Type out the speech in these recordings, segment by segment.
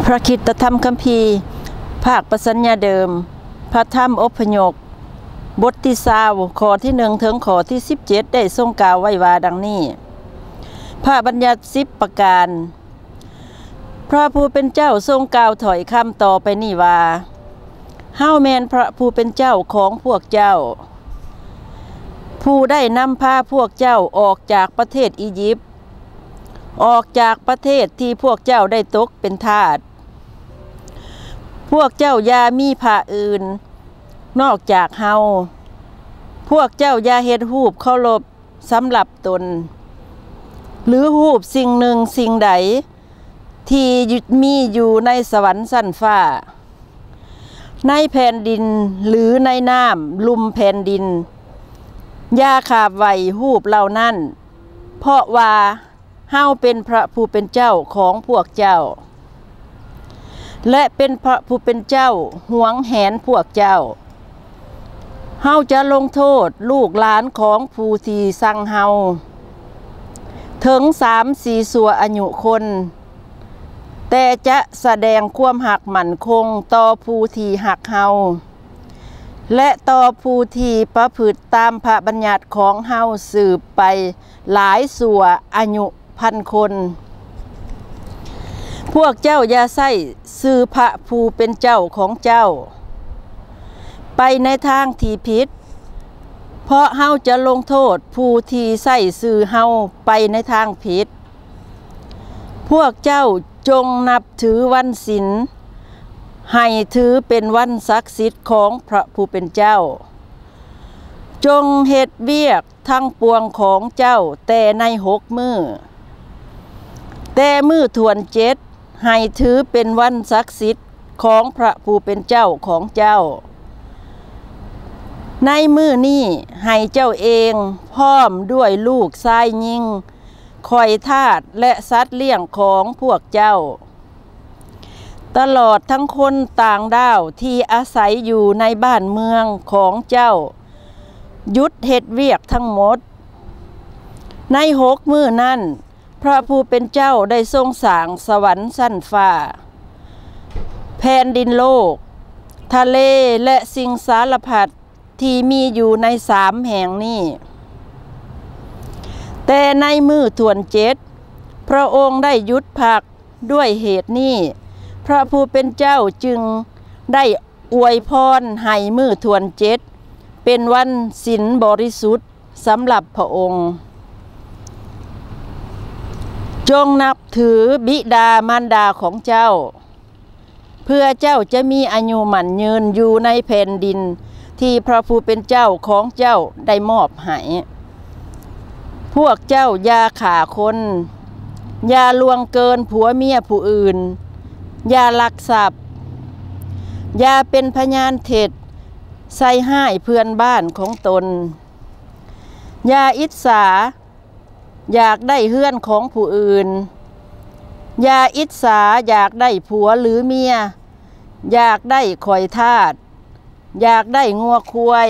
พระคริสตธรรมคัมภีร์ภาคประสัญญาเดิมพระธรรมอพยพบทที่20ข้อที่1ถึงข้อที่17ได้ทรงกล่าวไว้ว่าดังนี้พระบัญญัติ10ประการพระผู้เป็นเจ้าทรงกล่าวถอยคำต่อไปนี้ว่าเฮาแม่นพระผู้เป็นเจ้าของพวกเจ้าผู้ได้นำพาพวกเจ้าออกจากประเทศอียิปต์ออกจากประเทศที่พวกเจ้าได้ตกเป็นทาสพวกเจ้าอย่ามีพระอื่นนอกจากเฮาพวกเจ้าอย่าเฮ็ดรูปเคารพสำหรับตนหรือรูปสิ่งหนึ่งสิ่งใดที่มีอยู่ในสวรรค์ชั้นฟ้าในแผ่นดินหรือในน้ำลุ่มแผ่นดินอย่าขาบไว้รูปเหล่านั้นเพราะว่าเฮาเป็นพระผู้เป็นเจ้าของพวกเจ้าและเป็นพระผู้เป็นเจ้าหวงแหนพวกเจ้าเฮาจะลงโทษลูกหลานของผู้ที่สั่งเฮาถึง3-4 สัวอายุคนแต่จะแสดงความหักมั่นคงต่อผู้ที่หักเฮาและต่อผู้ที่ประพฤติตามพระบัญญัติของเฮาสืบไปหลายสัวอายุ1,000 คนพวกเจ้าอย่าใส่ชื่อพระผู้เป็นเจ้าของเจ้าไปในทางที่ผิดเพราะเฮาจะลงโทษผู้ที่ใส่ชื่อเฮาไปในทางผิดพวกเจ้าจงนับถือวันศีลให้ถือเป็นวันศักดิ์สิทธิ์ของพระผู้เป็นเจ้าจงเฮ็ดเวียกทั้งปวงของเจ้าแต่ใน6 มื้อแต่มื้อถวน7ให้ถือเป็นวันศักดิ์สิทธิ์ของพระผู้เป็นเจ้าของเจ้าในมื้อนี้ให้เจ้าเองพร้อมด้วยลูกชายหญิงข่อยทาสและสัตว์เลี้ยงของพวกเจ้าตลอดทั้งคนต่างด้าวที่อาศัยอยู่ในบ้านเมืองของเจ้าหยุดเฮ็ดเวียกทั้งหมดใน6 มื้อนั้นพระผู้เป็นเจ้าได้ทรงสร้างสวรรค์ชั้นฟ้าแผ่นดินโลกทะเลและสิ่งสารพัดที่มีอยู่ใน3 แห่งนี้แต่ในมื้อถวน7พระองค์ได้หยุดพักด้วยเหตุนี้พระผู้เป็นเจ้าจึงได้อวยพรให้มื้อถวน7เป็นวันศีลบริสุทธิ์สำหรับพระองค์จงนับถือบิดามารดาของเจ้าเพื่อเจ้าจะมีอายุมั่นยืนอยู่ในแผ่นดินที่พระผู้เป็นเจ้าของเจ้าได้มอบให้พวกเจ้าอย่าฆ่าคนอย่าล่วงเกินผัวเมียผู้อื่นอย่าลักทรัพย์อย่าเป็นพยานเท็จใส่ร้ายเพื่อนบ้านของตนอย่าอิจฉาอยากได้เฮือนของผู้อื่นอย่าอิจฉาอยากได้ผัวหรือเมียอยากได้ข่อยทาสอยากได้งัวควาย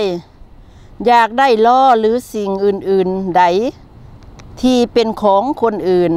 อยากได้ล้อหรือสิ่งอื่นๆใดที่เป็นของคนอื่น